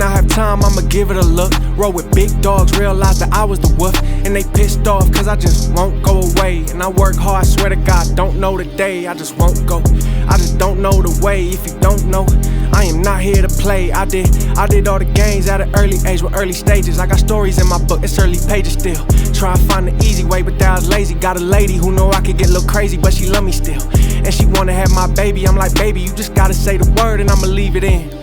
when I have time, I'ma give it a look. Roll with big dogs, realize that I was the wolf. And they pissed off cause I just won't go away. And I work hard, swear to God, don't know the day, I just won't go. I just don't know the way, if you don't know, I am not here to play. I did all the games at an early age with early stages. I got stories in my book, it's early pages still. Try to find the easy way, but that was lazy. Got a lady who know I could get a little crazy, but she love me still. And she wanna have my baby, I'm like, baby, you just gotta say the word and I'ma leave it in.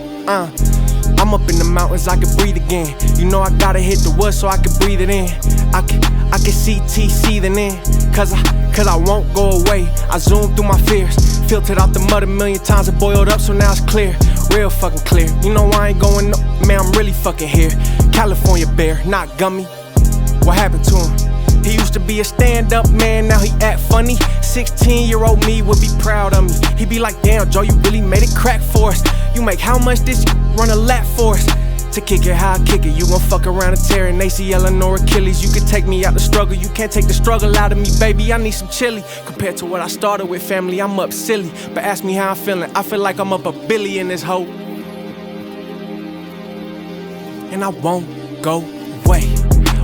I'm up in the mountains, I can breathe again. You know I gotta hit the wood so I can breathe it in. I can see T seething in, cause I won't go away. I zoom through my fears, filtered out the mud a million times and boiled up, so now it's clear, real fucking clear. You know I ain't going no, man, I'm really fucking here. California bear, not gummy. What happened to him? He used to be a stand-up man, now he act funny. 16-year-old me would be proud of me. He be like, damn, Joe, you really made it crack for us. You make how much this run a lap for us? To kick it how I kick it, you gon' fuck around and tear an ACL or Achilles. You can take me out the struggle, you can't take the struggle out of me, baby. I need some chili. Compared to what I started with, family, I'm up silly. But ask me how I'm feeling, I feel like I'm up a billy in this hoe. And I won't go away.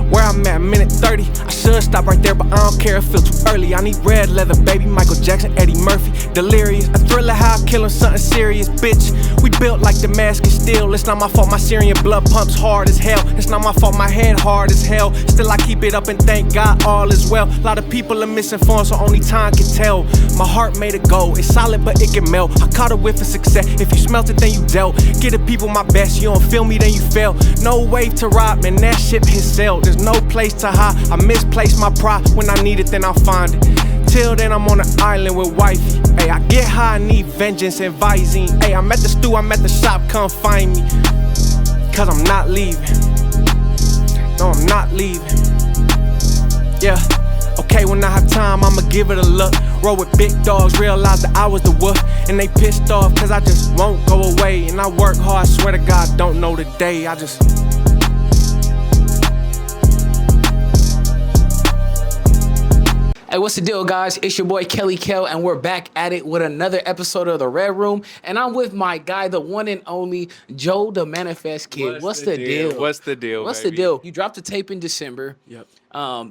Where I'm at, minute 30. I should stop right there, but I don't care, it feel too early. I need red leather, baby, Michael Jackson, Eddie Murphy. Delirious, a thriller, how I kill him, something serious, bitch. We built like Damascus steel. It's not my fault my Syrian blood pumps hard as hell. It's not my fault my head hard as hell. Still I keep it up and thank God all is well. A lot of people are misinformed, so only time can tell. My heart made it go, it's solid but it can melt. I caught a whiff of success, if you smelt it then you dealt. Give the people my best, you don't feel me then you fail. No wave to ride, man, that ship has sailed. There's no place to hide, I misplaced my pride. When I need it then I'll find it. Till then I'm on an island with wifey. Ay, I get high, I need vengeance and Visine. Ay, I'm at the stew, I'm at the shop, come find me. Cause I'm not leaving. No, I'm not leaving. Yeah, okay, when I have time, I'ma give it a look. Roll with big dogs, realize that I was the wolf. And they pissed off cause I just won't go away. And I work hard, swear to God, don't know the day, I just... Hey, what's the deal, guys? It's your boy Kelly Kel, and we're back at it with another episode of The Red Room. And I'm with my guy, the one and only Joe the Manifest Kid. What's the deal? What's the deal, What's baby? the deal? You dropped a tape in December. Yep.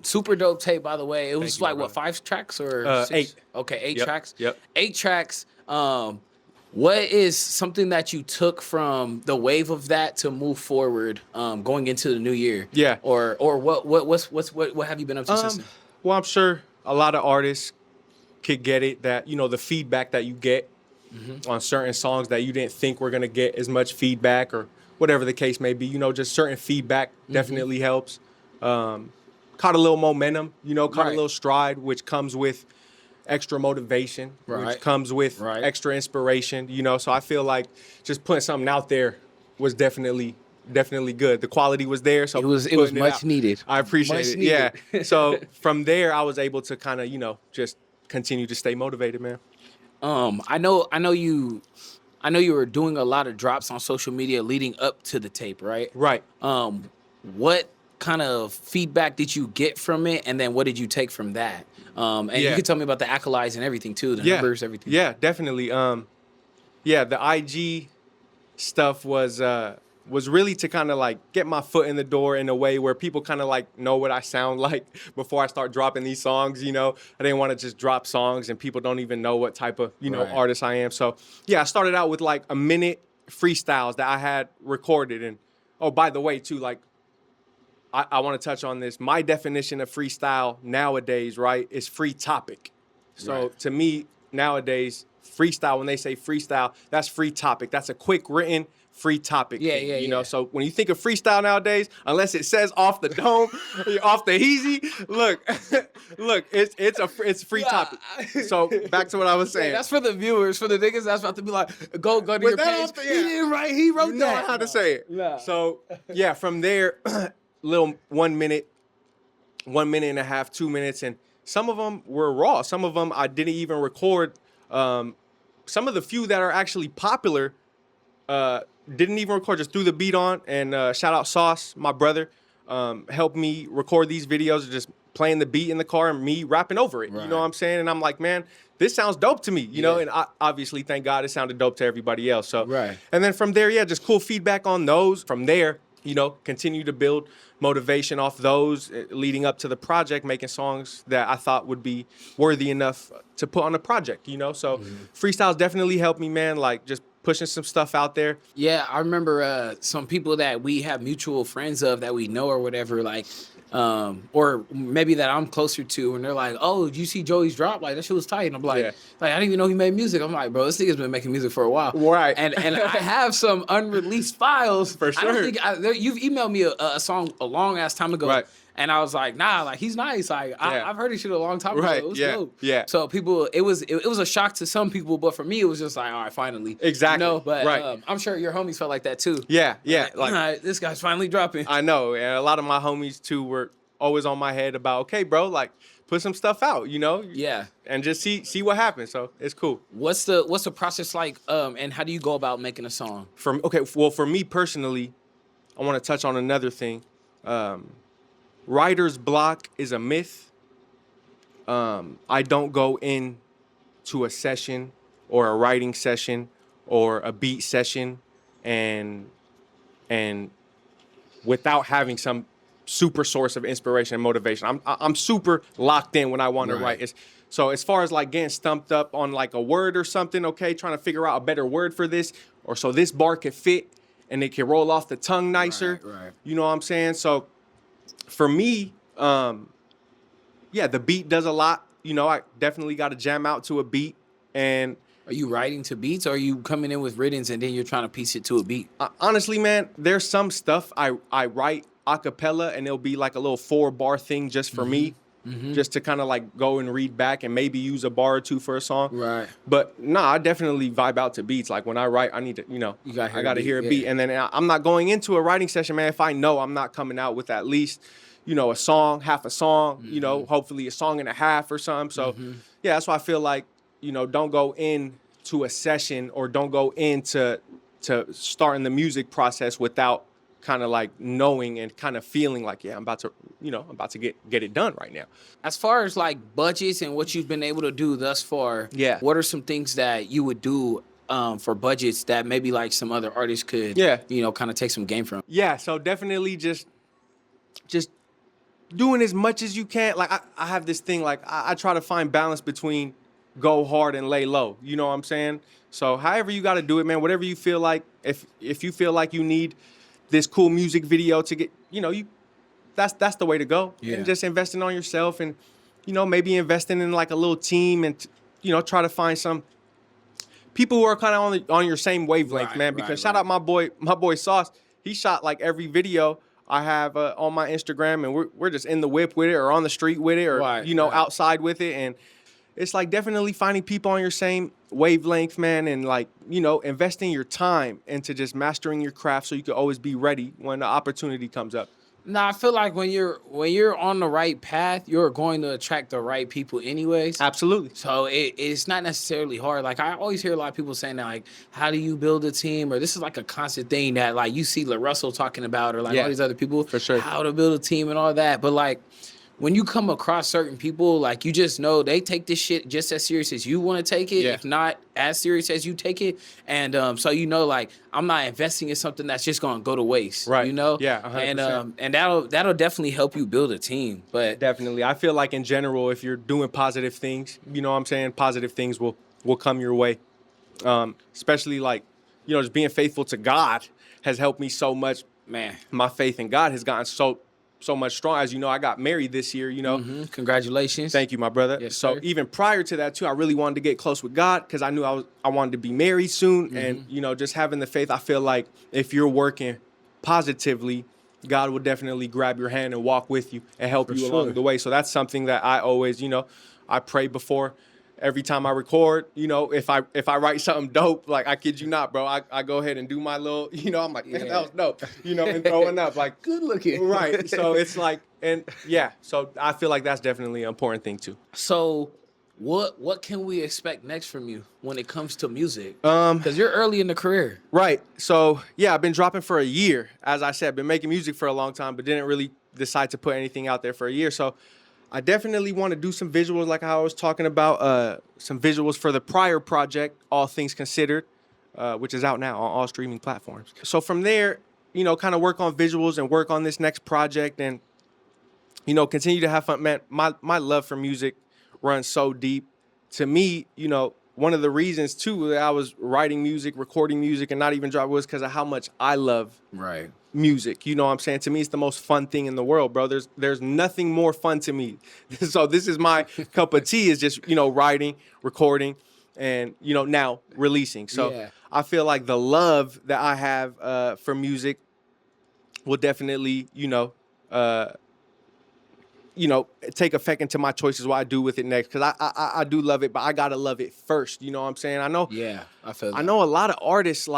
Super dope tape, by the way. It was Thank you, like, what, brother. 5 tracks or 6? 8. Okay, 8 Yep. tracks. Yep. 8 tracks. What is something that you took from the wave of that to move forward, going into the new year? Yeah. Or what have you been up to since then? Well, I'm sure a lot of artists could get it, that, you know, the feedback that you get on certain songs that you didn't think were going to get as much feedback, or whatever the case may be, you know, just certain feedback definitely helps. Caught a little momentum, you know, caught a little stride, which comes with extra motivation, which comes with extra inspiration, you know. So I feel like just putting something out there was definitely good. The quality was there, so It was much needed. I appreciate it. Yeah. So from there, I was able to kind of, you know, just continue to stay motivated, man. I know you were doing a lot of drops on social media leading up to the tape, right? Right. What kind of feedback did you get from it, and then what did you take from that? And you can tell me about the accolades and everything too, the numbers, everything. Yeah, definitely. The IG stuff was really to kind of like get my foot in the door in a way where people kind of like know what I sound like before I start dropping these songs, you know. I didn't want to just drop songs and people don't even know what type of, you know, artist I am. So, yeah, I started out with like a minute freestyles that I had recorded. And, oh, by the way, too, like, I want to touch on this. My definition of freestyle nowadays, right, is free topic. So to me, nowadays, freestyle, when they say freestyle, that's free topic. That's a quick written free topic. You know, so when you think of freestyle nowadays, unless it says off the dome, off the heezy, look, it's free topic. So back to what I was saying. That's for the viewers, for the niggas that's about to be like, go to your page. He didn't write, he wrote you that. know how to say it. So yeah, from there, little 1 minute, 1 minute and a half, 2 minutes, and some of them were raw. Some of them I didn't even record. Some of the few that are actually popular, didn't even record, just threw the beat on. And shout out Sauce, my brother, helped me record these videos, just playing the beat in the car and me rapping over it. You know what I'm saying? And I'm like, man, this sounds dope to me, you know, and obviously, thank God, it sounded dope to everybody else. So, and then from there, yeah, just cool feedback on those. From there, you know, continue to build motivation off those, leading up to the project, making songs that I thought would be worthy enough to put on a project, you know. So, freestyles definitely helped me, man. Like just pushing some stuff out there. Yeah, I remember some people that we have mutual friends of that we know or whatever, like, or maybe that I'm closer to, and they're like, "Oh, did you see Joey's drop? Like that shit was tight." And I'm like, I didn't even know he made music. I'm like, bro, this nigga's been making music for a while, right? And I have some unreleased files for sure. I don't think you've emailed me a song a long ass time ago, right? And I was like, nah, like he's nice. Like I've heard his shit a long time ago. It was dope. Yeah. So people, it was a shock to some people, but for me, it was just like, all right, finally. Exactly. You know, but I'm sure your homies felt like that too. Yeah. Like this guy's finally dropping. I know, and a lot of my homies too were always on my head about, okay, bro, like put some stuff out, you know? Yeah. And just see what happens. So it's cool. What's the process like? And how do you go about making a song? For me personally, I want to touch on another thing. Writer's block is a myth. I don't go in to a session or a writing session or a beat session and without having some super source of inspiration and motivation. I'm super locked in when I want to write. So as far as like getting stumped up on like a word or something, okay, trying to figure out a better word for this, or so this bar could fit and it can roll off the tongue nicer. Right. You know what I'm saying? So for me, the beat does a lot. You know, I definitely got to jam out to a beat. And are you writing to beats, or are you coming in with rhythms and then you're trying to piece it to a beat? Honestly, man, there's some stuff I write a cappella, and it'll be like a little 4-bar thing just for me, just to kind of like go and read back and maybe use a bar or two for a song. Right. But I definitely vibe out to beats. Like when I write, I need to, I got to hear a beat. And then I'm not going into a writing session, man, if I know I'm not coming out with at least, a song, half a song, hopefully a song and a half or something. So that's why I feel like, don't go into a session or don't go into starting the music process without kind of like knowing and kind of feeling like, I'm about to get it done right now. As far as like budgets and what you've been able to do thus far, what are some things that you would do for budgets that maybe like some other artists could, kind of take some game from? Yeah, so definitely just doing as much as you can. Like I have this thing, like I try to find balance between go hard and lay low. You know what I'm saying? So however you got to do it, man, whatever you feel like, if you feel like you need this cool music video to get, that's the way to go. Yeah. And just investing on yourself and, maybe investing in like a little team and, try to find some people who are kind of on your same wavelength, man. Because shout out my boy Sauce. He shot like every video I have on my Instagram, and we're just in the whip with it or on the street with it or, outside with it. And it's like definitely finding people on your same wavelength, man, and like, investing your time into just mastering your craft so you can always be ready when the opportunity comes up. I feel like when you're on the right path, you're going to attract the right people anyways. Absolutely. So it's not necessarily hard. Like I always hear a lot of people saying that, like, how do you build a team? Or this is like a constant thing that like you see LaRussell talking about, or like all these other people, for sure, how to build a team and all that. But like, when you come across certain people, like you just know they take this shit just as serious as you want to take it, if not as serious as you take it. And so like I'm not investing in something that's just gonna go to waste. Right. Yeah. 100%. And that'll definitely help you build a team. But definitely. I feel like in general, if you're doing positive things, positive things will come your way. Especially like, just being faithful to God has helped me so much. Man, my faith in God has gotten so much strong. As you know, I got married this year, Congratulations. Thank you, my brother. Yes, so sir. Even prior to that too, I really wanted to get close with God because I knew I wanted to be married soon. And, just having the faith, I feel like if you're working positively, God will definitely grab your hand and walk with you and help you along the way. So that's something that I always, I pray before every time I record. If I write something dope, like I kid you not, bro, I go ahead and do my little, I'm like, man, that was dope, and throwing up like good looking. Right. So it's like, so I feel like that's definitely an important thing too. So what can we expect next from you when it comes to music? Because you're early in the career. Right. So I've been dropping for a year. As I said, been making music for a long time, but didn't really decide to put anything out there for a year. So I definitely want to do some visuals like how I was talking about, some visuals for the prior project, All Things Considered, which is out now on all streaming platforms. So from there, you know, kind of work on visuals and work on this next project and, you know, continue to have fun. Man, my love for music runs so deep. To me, you know, one of the reasons too that I was writing music, recording music, and not even dropping was because of how much I love Right. music. You know what I'm saying? To me, it's the most fun thing in the world, bro. There's nothing more fun to me. So this is my cup of tea, is just, you know, writing, recording, and, you know, now releasing. So Yeah. I feel like the love that I have for music will definitely, take effect into my choices, what I do with it next. Because I do love it, but I gotta love it first. You know what I'm saying? I know Yeah, I feel that. I know a lot of artists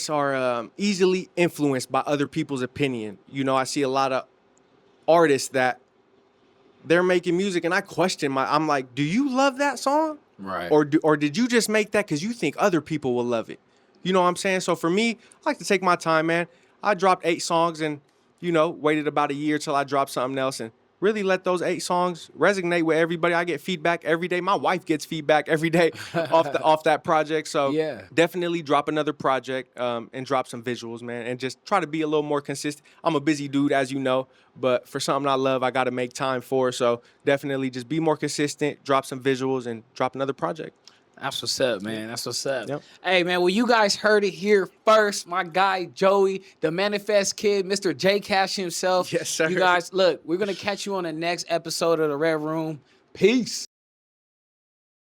are easily influenced by other people's opinion. You know, I see a lot of artists that they're making music, and I question I'm like, do you love that song? Right. Or did you just make that because you think other people will love it? You know what I'm saying? So for me, I like to take my time, man. I dropped 8 songs and, you know, waited about a year till I dropped something else and really let those 8 songs resonate with everybody. I get feedback every day. My wife gets feedback every day off that project. So Yeah. definitely drop another project and drop some visuals, man, and just try to be a little more consistent. I'm a busy dude, as you know, but for something I love, I got to make time for. So definitely just be more consistent, drop some visuals, and drop another project. That's what's up, man. That's what's up. Yep. Hey, man, well, you guys heard it here first. My guy, Joey, the Manifest Kid, Mr. J Cash himself. Yes, sir. You guys, look, we're going to catch you on the next episode of The Red Room. Peace.